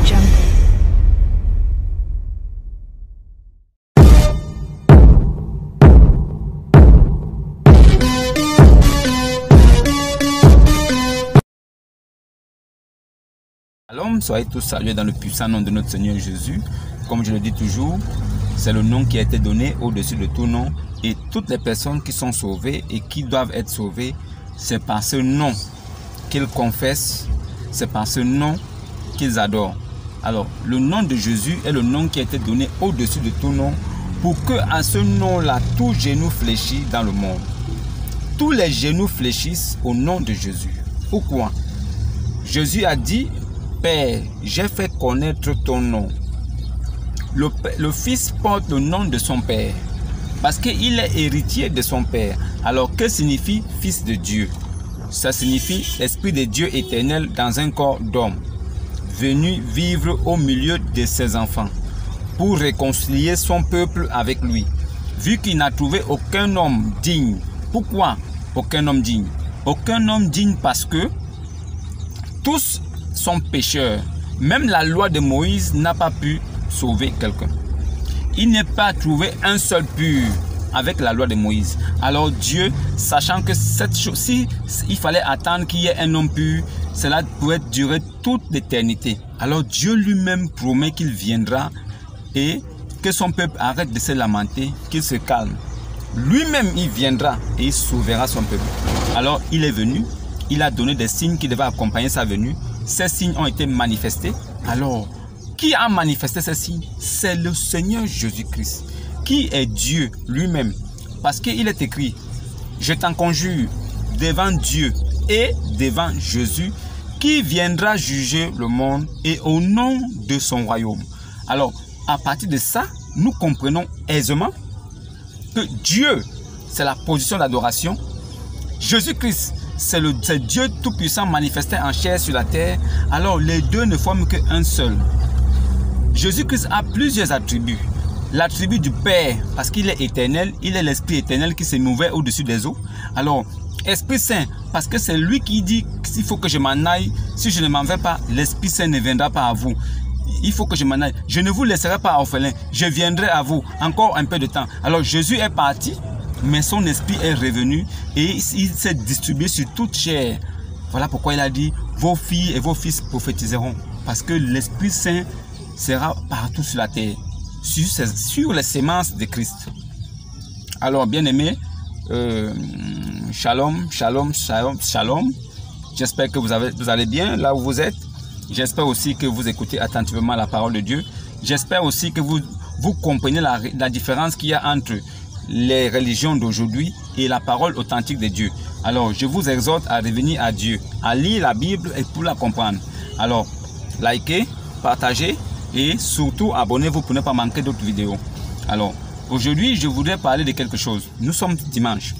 Jungle. Shalom, soyez tous salués dans le puissant nom de notre Seigneur Jésus. Comme je le dis toujours, c'est le nom qui a été donné au-dessus de tout nom. Et toutes les personnes qui sont sauvées et qui doivent être sauvées, c'est par ce nom qu'ils confessent, c'est par ce nom qu'ils adorent. Alors, le nom de Jésus est le nom qui a été donné au-dessus de tout nom pour que à ce nom-là, tout genou fléchit dans le monde. Tous les genoux fléchissent au nom de Jésus. Pourquoi? Jésus a dit: Père, j'ai fait connaître ton nom. Le fils porte le nom de son père parce qu'il est héritier de son père. Alors, que signifie fils de Dieu? Ça signifie esprit de Dieu éternel dans un corps d'homme, venu vivre au milieu de ses enfants pour réconcilier son peuple avec lui, vu qu'il n'a trouvé aucun homme digne. Pourquoi aucun homme digne? Aucun homme digne parce que tous sont pécheurs. Même la loi de Moïse n'a pas pu sauver quelqu'un. Il n'est pas trouvé un seul pur avec la loi de Moïse. Alors Dieu, sachant que cette chose, si il fallait attendre qu'il y ait un homme pur, cela pourrait durer toute l'éternité. Alors Dieu lui-même promet qu'il viendra et que son peuple arrête de se lamenter, qu'il se calme. Lui-même, il viendra et il sauvera son peuple. Alors il est venu, il a donné des signes qui devaient accompagner sa venue. Ces signes ont été manifestés. Alors, qui a manifesté ces signes? C'est le Seigneur Jésus-Christ, qui est Dieu lui-même. Parce qu'il est écrit: je t'en conjure devant Dieu et devant Jésus, qui viendra juger le monde et au nom de son royaume. Alors, à partir de ça, nous comprenons aisément que Dieu, c'est la position d'adoration. Jésus-Christ, c'est Dieu Tout-Puissant manifesté en chair sur la terre. Alors les deux ne forment qu'un seul. Jésus-Christ a plusieurs attributs. L'attribut du Père, parce qu'il est éternel, il est l'Esprit éternel qui s'est mouvé au-dessus des eaux. Alors, Esprit Saint, parce que c'est lui qui dit s'il faut que je m'en aille, si je ne m'en vais pas, l'Esprit Saint ne viendra pas à vous. Il faut que je m'en aille. Je ne vous laisserai pas orphelin. Je viendrai à vous encore un peu de temps. Alors Jésus est parti, mais son esprit est revenu et il s'est distribué sur toute chair. Voilà pourquoi il a dit: vos filles et vos fils prophétiseront. Parce que l'Esprit Saint sera partout sur la terre, sur les semences de Christ. Alors, bien-aimés, shalom, shalom, shalom, shalom. J'espère que vous allez bien là où vous êtes. J'espère aussi que vous écoutez attentivement la parole de Dieu. J'espère aussi que vous comprenez la différence qu'il y a entre les religions d'aujourd'hui et la parole authentique de Dieu. Alors, je vous exhorte à revenir à Dieu, à lire la Bible et pour la comprendre. Alors, likez, partagez et surtout abonnez-vous pour ne pas manquer d'autres vidéos. Alors, aujourd'hui, je voudrais parler de quelque chose. Nous sommes dimanche.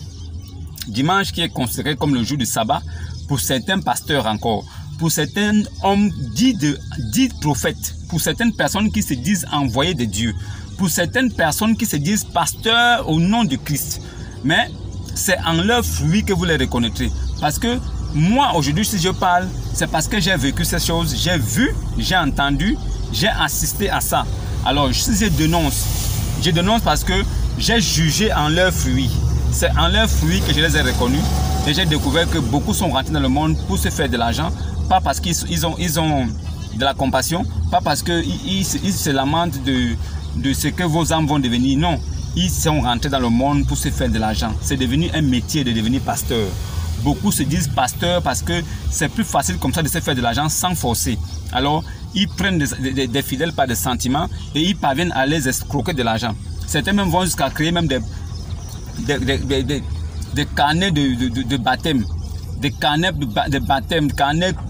Dimanche qui est considéré comme le jour du sabbat pour certains pasteurs encore, pour certains hommes dits prophètes, pour certaines personnes qui se disent envoyés de Dieu, pour certaines personnes qui se disent pasteurs au nom de Christ. Mais c'est en leurs fruits que vous les reconnaîtrez. Parce que moi, aujourd'hui, si je parle, c'est parce que j'ai vécu ces choses, j'ai vu, j'ai entendu, j'ai assisté à ça. Alors, si je dénonce parce que j'ai jugé en leurs fruits. C'est en leurs fruits que je les ai reconnus. Et j'ai découvert que beaucoup sont rentrés dans le monde pour se faire de l'argent. Pas parce qu'ils ont de la compassion, pas parce qu'ils se lamentent de ce que vos âmes vont devenir. Non, ils sont rentrés dans le monde pour se faire de l'argent. C'est devenu un métier de devenir pasteur. Beaucoup se disent pasteurs parce que c'est plus facile comme ça de se faire de l'argent sans forcer. Alors, ils prennent des fidèles par des sentiments et ils parviennent à les escroquer de l'argent. Certains même vont jusqu'à créer même des carnets de baptême. Des carnets de baptême.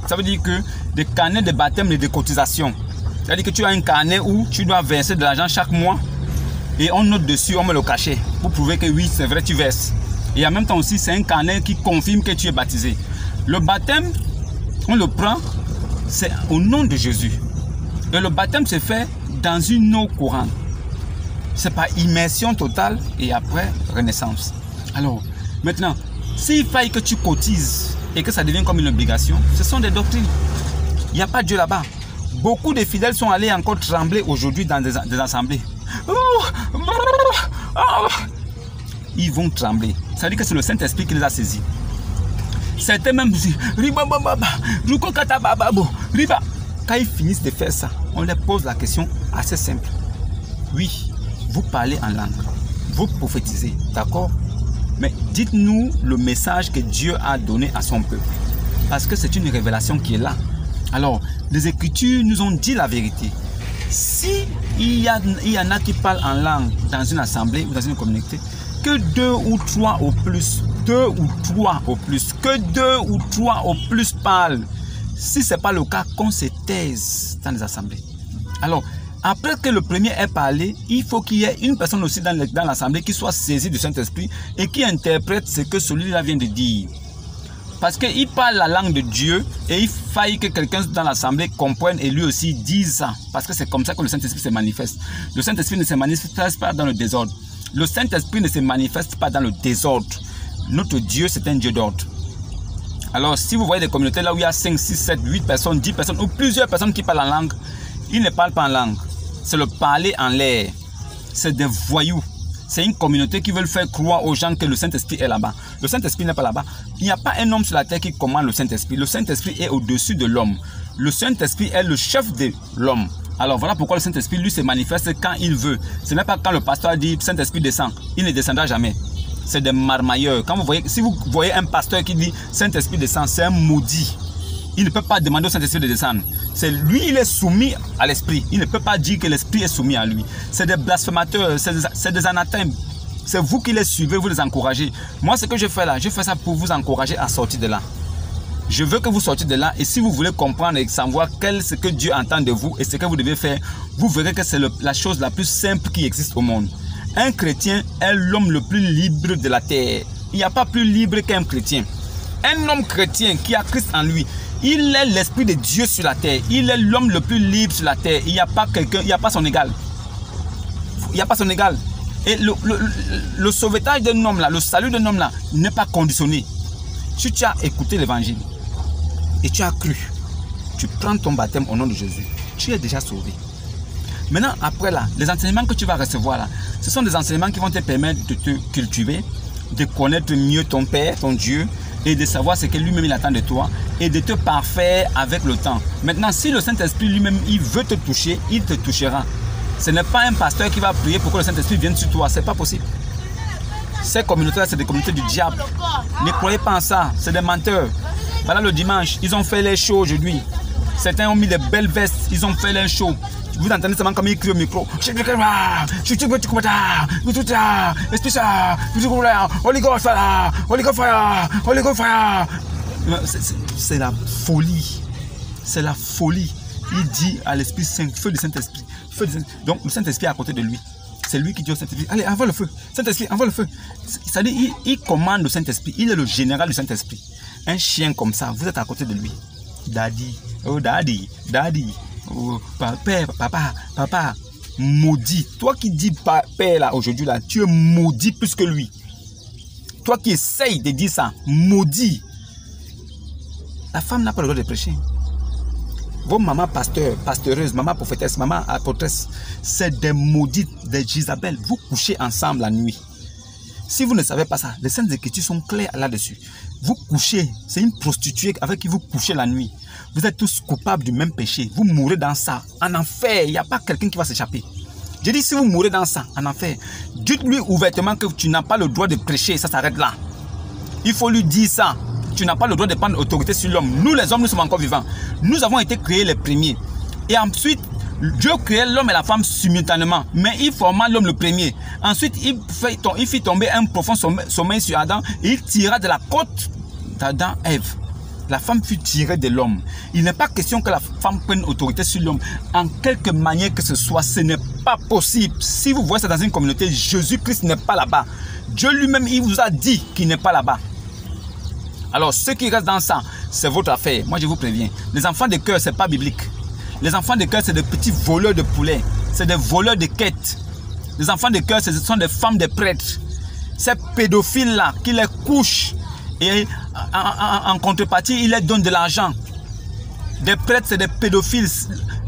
Ça veut dire que des carnets de baptême et de cotisation. C'est-à-dire que tu as un carnet où tu dois verser de l'argent chaque mois et on note dessus, on met le cachet pour prouver que oui, c'est vrai, tu verses. Et en même temps aussi, c'est un carnet qui confirme que tu es baptisé. Le baptême, on le prend, c'est au nom de Jésus. Et le baptême se fait dans une eau courante. C'est par immersion totale et après renaissance. Alors, maintenant, s'il faille que tu cotises et que ça devient comme une obligation, ce sont des doctrines. Il n'y a pas Dieu là-bas. Beaucoup de fidèles sont allés encore trembler aujourd'hui dans des assemblées. Ils vont trembler. Ça veut dire que c'est le Saint-Esprit qui les a saisis. Certains même disent, quand ils finissent de faire ça, on leur pose la question assez simple. Oui, vous parlez en langue, vous prophétisez, d'accord? Mais dites-nous le message que Dieu a donné à son peuple. Parce que c'est une révélation qui est là. Alors, les Écritures nous ont dit la vérité. Si il y en a qui parlent en langue dans une assemblée ou dans une communauté, que 2 ou 3 au plus, que 2 ou 3 au plus parlent. Si ce n'est pas le cas, qu'on se taise dans les assemblées. Alors, après que le premier ait parlé, il faut qu'il y ait une personne aussi dans l'assemblée qui soit saisie du Saint-Esprit et qui interprète ce que celui-là vient de dire. Parce qu'il parle la langue de Dieu et il faille que quelqu'un dans l'assemblée comprenne et lui aussi dise ça. Parce que c'est comme ça que le Saint-Esprit se manifeste. Le Saint-Esprit ne se manifeste pas dans le désordre. Le Saint-Esprit ne se manifeste pas dans le désordre. Notre Dieu, c'est un Dieu d'ordre. Alors, si vous voyez des communautés là où il y a 5, 6, 7, 8 personnes, 10 personnes ou plusieurs personnes qui parlent en langue, ils ne parlent pas en langue. C'est le parler en l'air. C'est des voyous. C'est une communauté qui veut faire croire aux gens que le Saint-Esprit est là-bas. Le Saint-Esprit n'est pas là-bas. Il n'y a pas un homme sur la terre qui commande le Saint-Esprit. Le Saint-Esprit est au-dessus de l'homme. Le Saint-Esprit est le chef de l'homme. Alors voilà pourquoi le Saint-Esprit, lui, se manifeste quand il veut. Ce n'est pas quand le pasteur dit Saint-Esprit descend. Il ne descendra jamais. C'est des marmailleurs. Quand vous voyez, si vous voyez un pasteur qui dit Saint-Esprit descend, c'est un maudit. Il ne peut pas demander au Saint-Esprit de descendre. C'est lui, il est soumis à l'Esprit. Il ne peut pas dire que l'Esprit est soumis à lui. C'est des blasphémateurs, c'est des anathèmes. C'est vous qui les suivez, vous les encouragez. Moi, ce que je fais là, je fais ça pour vous encourager à sortir de là. Je veux que vous sortiez de là et si vous voulez comprendre et savoir ce que Dieu entend de vous et ce que vous devez faire, vous verrez que c'est la chose la plus simple qui existe au monde. Un chrétien est l'homme le plus libre de la terre. Il n'y a pas plus libre qu'un chrétien. Un homme chrétien qui a Christ en lui, il est l'Esprit de Dieu sur la terre. Il est l'homme le plus libre sur la terre. Il n'y a pas quelqu'un, il n'y a pas son égal. Il n'y a pas son égal. Et le sauvetage d'un homme là, le salut d'un homme là, n'est pas conditionné. Si tu as écouté l'évangile et tu as cru, tu prends ton baptême au nom de Jésus, tu es déjà sauvé. Maintenant, après là, les enseignements que tu vas recevoir là, ce sont des enseignements qui vont te permettre de te cultiver, de connaître mieux ton Père, ton Dieu, et de savoir ce que lui-même il attend de toi et de te parfaire avec le temps. Maintenant, si le Saint-Esprit lui-même, il veut te toucher, il te touchera. Ce n'est pas un pasteur qui va prier pour que le Saint-Esprit vienne sur toi, ce n'est pas possible. Ces communautés-là, c'est des communautés du diable. Ne croyez pas en ça, c'est des menteurs. Voilà le dimanche, ils ont fait les shows aujourd'hui. Certains ont mis des belles vestes, ils ont fait les shows. Vous entendez seulement comme il crie au micro. C'est la folie. C'est la folie. Il dit à l'Esprit Saint, feu du Saint-Esprit. Donc le Saint-Esprit est à côté de lui. C'est lui qui dit au Saint-Esprit, allez, envoie le feu. Saint-Esprit, envoie le feu. C'est-à-dire, il commande le Saint-Esprit. Il est le général du Saint-Esprit. Un chien comme ça, vous êtes à côté de lui. Daddy, oh daddy, daddy. Oh, père, papa, papa, maudit. Toi qui dis père là aujourd'hui là, tu es maudit plus que lui. Toi qui essayes de dire ça, maudit. La femme n'a pas le droit de prêcher. Vos mamans pasteurs, pasteureuses, maman prophétesse, maman apôtresse, c'est des maudites, des Jezabel. Vous couchez ensemble la nuit. Si vous ne savez pas ça, les Saintes Écritures sont claires là-dessus. Vous couchez, c'est une prostituée avec qui vous couchez la nuit. Vous êtes tous coupables du même péché. Vous mourrez dans ça, en enfer. Il n'y a pas quelqu'un qui va s'échapper. Je dis, si vous mourrez dans ça, en enfer, dites-lui ouvertement que tu n'as pas le droit de prêcher. Ça s'arrête là. Il faut lui dire ça. Tu n'as pas le droit de prendre autorité sur l'homme. Nous, les hommes, nous sommes encore vivants. Nous avons été créés les premiers. Et ensuite, Dieu créait l'homme et la femme simultanément. Mais il forma l'homme le premier. Ensuite, il fit tomber un profond sommeil sur Adam. Et il tira de la côte d'Adam Ève. La femme fut tirée de l'homme. Il n'est pas question que la femme prenne autorité sur l'homme. En quelque manière que ce soit, ce n'est pas possible. Si vous voyez ça dans une communauté, Jésus-Christ n'est pas là-bas. Dieu lui-même, il vous a dit qu'il n'est pas là-bas. Alors, ceux qui restent dans ça, c'est votre affaire. Moi, je vous préviens. Les enfants de cœur, ce n'est pas biblique. Les enfants de cœur, c'est des petits voleurs de poulets. C'est des voleurs de quêtes. Les enfants de cœur, ce sont des femmes de prêtres. Ces pédophiles-là, qui les couchent. Et en contrepartie, ils leur donnent de l'argent. Des prêtres, c'est des pédophiles.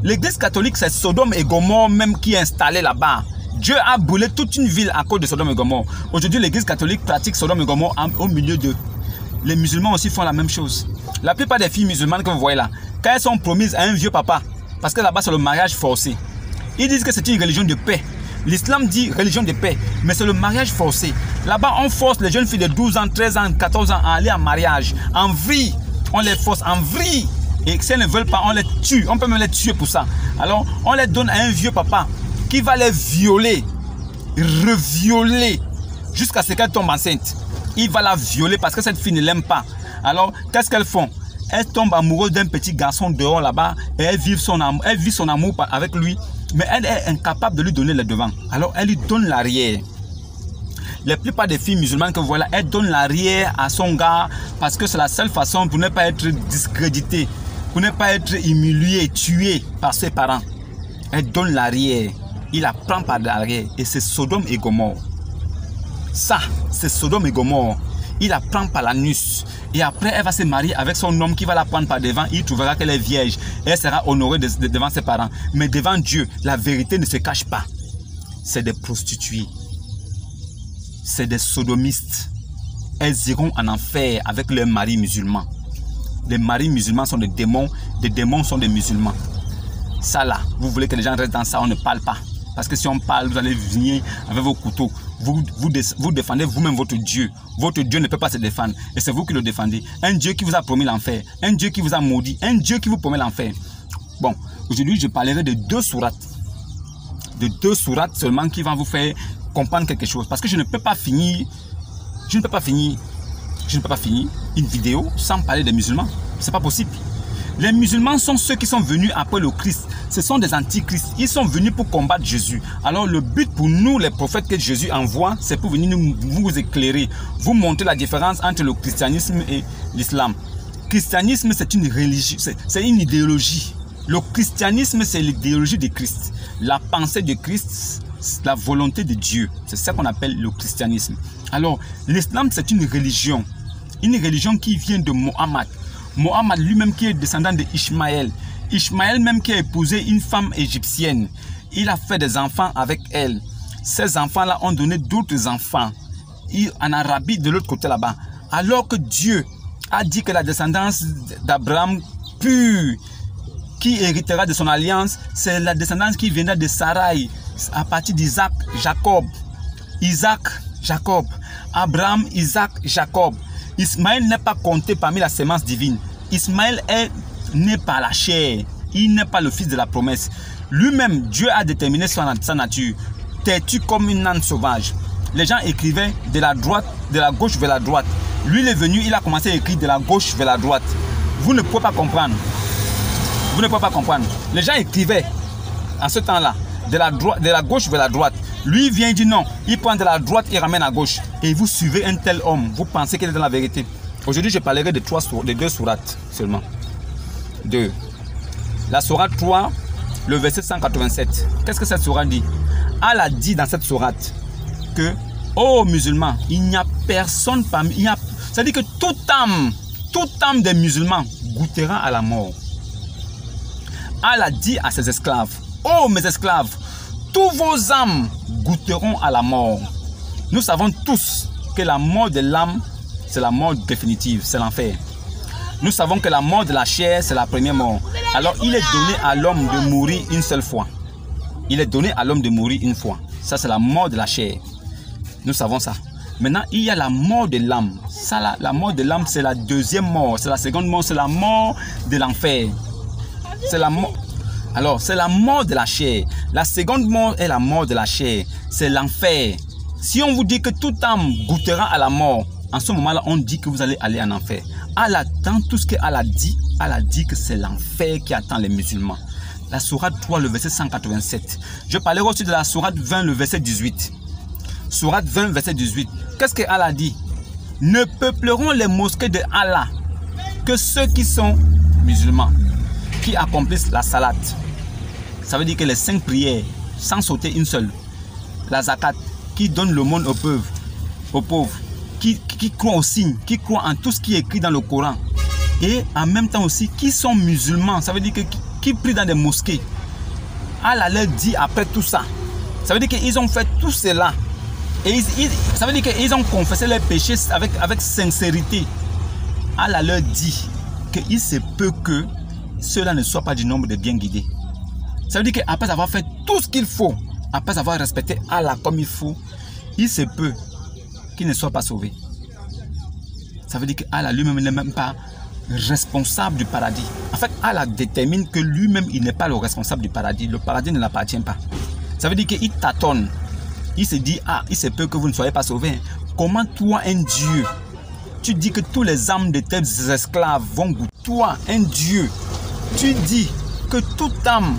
L'église catholique, c'est Sodome et Gomorrhe même qui est installé là-bas. Dieu a brûlé toute une ville à cause de Sodome et Gomorrhe. Aujourd'hui, l'église catholique pratique Sodome et Gomorrhe au milieu d'eux. Les musulmans aussi font la même chose. La plupart des filles musulmanes que vous voyez là, quand elles sont promises à un vieux papa, parce que là-bas c'est le mariage forcé, ils disent que c'est une religion de paix. L'islam dit religion de paix, mais c'est le mariage forcé. Là-bas, on force les jeunes filles de 12 ans, 13 ans, 14 ans à aller en mariage, en vrille. On les force en vrille. Et si elles ne veulent pas, on les tue. On peut même les tuer pour ça. Alors, on les donne à un vieux papa qui va les violer, revioler, jusqu'à ce qu'elle tombe enceinte. Il va la violer parce que cette fille ne l'aime pas. Alors, qu'est-ce qu'elles font? Elles tombent amoureuses d'un petit garçon dehors là-bas et elles vivent son amour avec lui. Mais elle est incapable de lui donner le devant. Alors, elle lui donne l'arrière. La plupart des filles musulmanes que vous voyez là, elles donnent l'arrière à son gars parce que c'est la seule façon pour ne pas être discrédité, pour ne pas être humilié, tué par ses parents. Elle donne l'arrière. Il la prend par l'arrière. Et c'est Sodome et Gomorrhe. Ça, c'est Sodome et Gomorrhe. Il la prend par l'anus. Et après, elle va se marier avec son homme qui va la prendre par devant. Il trouvera qu'elle est vierge. Et elle sera honorée devant ses parents. Mais devant Dieu, la vérité ne se cache pas. C'est des prostituées. C'est des sodomistes. Elles iront en enfer avec leurs maris musulmans. Les maris musulmans sont des démons sont des musulmans. Ça là, vous voulez que les gens restent dans ça, on ne parle pas. Parce que si on parle, vous allez venir avec vos couteaux. Vous défendez vous-même votre Dieu. Votre Dieu ne peut pas se défendre. Et c'est vous qui le défendez. Un Dieu qui vous a promis l'enfer. Un Dieu qui vous a maudit. Un Dieu qui vous promet l'enfer. Bon, aujourd'hui, je parlerai de 2 sourates. De 2 sourates seulement qui vont vous faire comprendre quelque chose. Parce que je ne peux pas finir une vidéo sans parler des musulmans. C'est pas possible. Les musulmans sont ceux qui sont venus après le Christ. Ce sont des antichrists. Ils sont venus pour combattre Jésus. Alors le but pour nous, les prophètes que Jésus envoie, c'est pour venir vous éclairer, vous montrer la différence entre le christianisme et l'islam. Le christianisme, c'est une religion, c'est une idéologie. Le christianisme, c'est l'idéologie de Christ. La pensée de Christ, la volonté de Dieu. C'est ça qu'on appelle le christianisme. Alors, l'islam, c'est une religion qui vient de Mohammed. Mohammed lui-même qui est descendant d'Ishmaël. Ishmaël même qui a épousé une femme égyptienne. Il a fait des enfants avec elle. Ces enfants-là ont donné d'autres enfants. En Arabie, de l'autre côté là-bas. Alors que Dieu a dit que la descendance d'Abraham pure, qui héritera de son alliance, c'est la descendance qui viendra de Sarai, à partir d'Isaac, Jacob. Isaac, Jacob. Abraham, Isaac, Jacob. Ismaël n'est pas compté parmi la sémence divine. Ismaël est né par la chair. Il n'est pas le fils de la promesse. Lui-même, Dieu a déterminé sa nature. Têtu comme une âne sauvage. Les gens écrivaient de la gauche vers la droite. Lui, il est venu, il a commencé à écrire de la gauche vers la droite. Vous ne pouvez pas comprendre. Vous ne pouvez pas comprendre. Les gens écrivaient en ce temps-là de la gauche vers la droite. Lui vient et dit non, il prend de la droite et ramène à gauche. Et vous suivez un tel homme, vous pensez qu'il est dans la vérité. Aujourd'hui, je parlerai de 2 sourates seulement. 2. La sourate 3, le verset 187. Qu'est-ce que cette sourate dit? Allah dit dans cette sourate que, ô musulmans, il n'y a personne parmi... C'est-à-dire que toute âme des musulmans goûtera à la mort. Allah dit à ses esclaves, ô mes esclaves, tous vos âmes goûteront à la mort. Nous savons tous que la mort de l'âme, c'est la mort définitive, c'est l'enfer. Nous savons que la mort de la chair, c'est la première mort. Alors, il est donné à l'homme de mourir une seule fois. Il est donné à l'homme de mourir une fois. Ça, c'est la mort de la chair. Nous savons ça. Maintenant, il y a la mort de l'âme. Ça, là, la mort de l'âme, c'est la deuxième mort. C'est la seconde mort, c'est la mort de l'enfer. C'est la mort. Alors, c'est la mort de la chair. La seconde mort est la mort de la chair. C'est l'enfer. Si on vous dit que toute âme goûtera à la mort, en ce moment-là, on dit que vous allez aller en enfer. Allah, dans tout ce qu'Allah dit que c'est l'enfer qui attend les musulmans. La sourate 3, le verset 187. Je parlerai aussi de la sourate 20, le verset 18. Sourate 20, verset 18. Qu'est-ce que Allah dit? Ne peupleront les mosquées de Allah que ceux qui sont musulmans, qui accomplissent la salat. Ça veut dire que les 5 prières, sans sauter une seule. La zakat, qui donne le monde aux pauvres, qui croient aux signes, qui croient en tout ce qui est écrit dans le Coran. et en même temps aussi qui sont musulmans, ça veut dire que qui prient dans des mosquées. Allah leur dit après tout ça, ça veut dire qu'ils ont fait tout cela et ça veut dire qu'ils ont confessé leurs péchés avec sincérité. Allah leur dit qu'il se peut que cela ne soit pas du nombre de bien guidés. Ça veut dire qu'après avoir fait tout ce qu'il faut, après avoir respecté Allah comme il faut, il se peut qu'il ne soit pas sauvé. Ça veut dire qu'Allah lui-même n'est même pas responsable du paradis. En fait, Allah détermine que lui-même, il n'est pas le responsable du paradis. Le paradis ne l'appartient pas. Ça veut dire qu'il tâtonne. Il se dit, ah, il se peut que vous ne soyez pas sauvés. Comment toi, un Dieu, tu dis que tous les âmes de tes esclaves vont goûter. Toi, un Dieu, tu dis que toute âme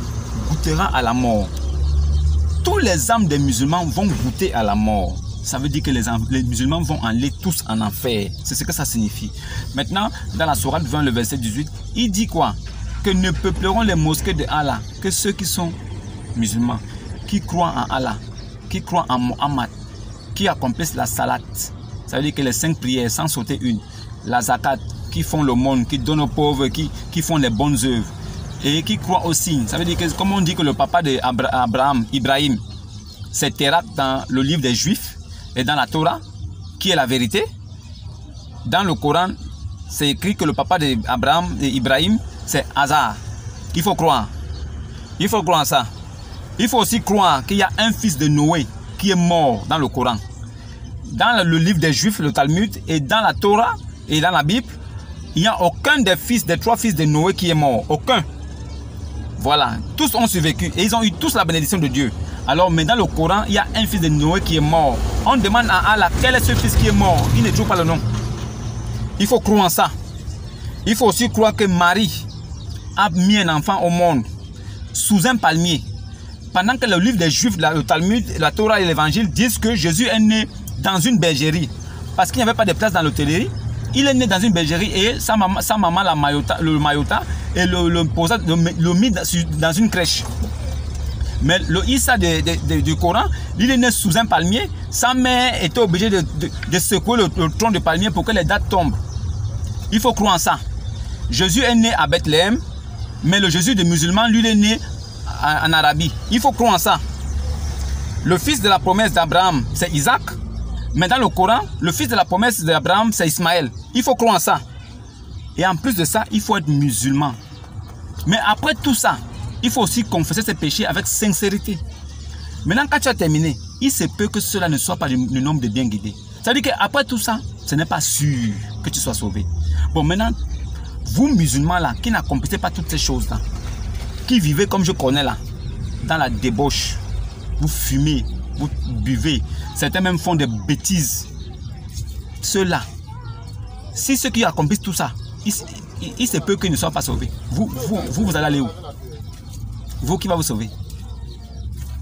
goûtera à la mort. Tous les âmes des musulmans vont goûter à la mort. Ça veut dire que les musulmans vont aller tous en enfer. C'est ce que ça signifie. Maintenant, dans la sourate 20, le verset 18, il dit quoi? Que ne peupleront les mosquées de Allah que ceux qui sont musulmans, qui croient en Allah, qui croient en Mohammed, qui accomplissent la salat. Ça veut dire que les 5 prières, sans sauter une. La zakat, qui font le monde, qui donnent aux pauvres, qui font les bonnes œuvres. Et qui croient aussi. Ça veut dire que, comme on dit que le papa d'Abraham, Ibrahim, c'est Térat dans le livre des Juifs, et dans la Torah, qui est la vérité. Dans le Coran, c'est écrit que le papa d'Abraham et Ibrahim, c'est Hazar. Il faut croire. Il faut croire ça. Il faut aussi croire qu'il y a un fils de Noé qui est mort dans le Coran. Dans le livre des Juifs, le Talmud, et dans la Torah et dans la Bible, il n'y a aucun des 3 fils de Noé qui est mort. Aucun. Voilà. Tous ont survécu et ils ont eu tous la bénédiction de Dieu. Alors, mais dans le Coran, il y a un fils de Noé qui est mort. On demande à Allah quel est ce fils qui est mort. Il ne trouve pas le nom. Il faut croire en ça. Il faut aussi croire que Marie a mis un enfant au monde sous un palmier. Pendant que le livre des Juifs, le Talmud, la Torah et l'Évangile disent que Jésus est né dans une bergerie. Parce qu'il n'y avait pas de place dans l'hôtellerie. Il est né dans une bergerie et sa maman le maillota et le mit dans une crèche. Mais le Issa du Coran, il est né sous un palmier. Sa mère était obligée de secouer le tronc de palmier pour que les dattes tombent. Il faut croire en ça. Jésus est né à Bethléem, mais le Jésus des musulmans, lui, il est né en Arabie. Il faut croire en ça. Le fils de la promesse d'Abraham, c'est Isaac. Mais dans le Coran, le fils de la promesse d'Abraham, c'est Ismaël. Il faut croire en ça. Et en plus de ça, il faut être musulman. Mais après tout ça, il faut aussi confesser ses péchés avec sincérité. Maintenant, quand tu as terminé, il se peut que cela ne soit pas le nombre de bien guidés. Ça veut dire qu'après tout ça, ce n'est pas sûr que tu sois sauvé. Bon, maintenant, vous musulmans là, qui n'accomplissez pas toutes ces choses-là, qui vivez comme je connais là, dans la débauche, vous fumez, vous buvez, certains même font des bêtises. Ceux-là, si ceux qui accomplissent tout ça, il se peut qu'ils ne soient pas sauvés. Vous allez aller où? Vous qui va vous sauver?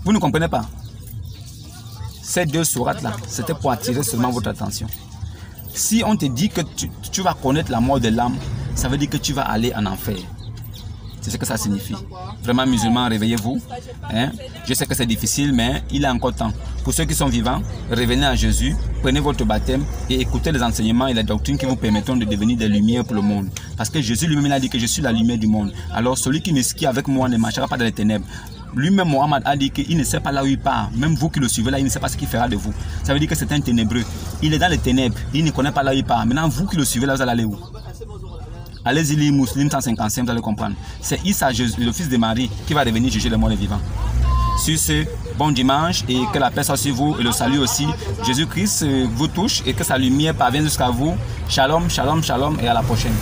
Vous ne comprenez pas? Ces 2 sourates-là, c'était pour attirer seulement votre attention. Si on te dit que tu vas connaître la mort de l'âme, ça veut dire que tu vas aller en enfer. C'est ce que ça signifie. Vraiment, musulmans, réveillez-vous. Hein? Je sais que c'est difficile, mais il est encore temps. Pour ceux qui sont vivants, revenez à Jésus, prenez votre baptême et écoutez les enseignements et les doctrines qui vous permettront de devenir des lumières pour le monde. Parce que Jésus lui-même a dit que je suis la lumière du monde. Alors celui qui me skie avec moi ne marchera pas dans les ténèbres. Lui-même, Mohammed a dit qu'il ne sait pas là où il part. Même vous qui le suivez là, il ne sait pas ce qu'il fera de vous. Ça veut dire que c'est un ténébreux. Il est dans les ténèbres. Il ne connaît pas là où il part. Maintenant, vous qui le suivez là, vous allez aller où? Allez-y, lire Muslim 155, vous allez comprendre. C'est Issa, le fils de Marie, qui va revenir juger les morts et les vivants. Sur ce, bon dimanche et que la paix soit sur vous et le salut aussi. Jésus-Christ vous touche et que sa lumière parvienne jusqu'à vous. Shalom, shalom, shalom et à la prochaine.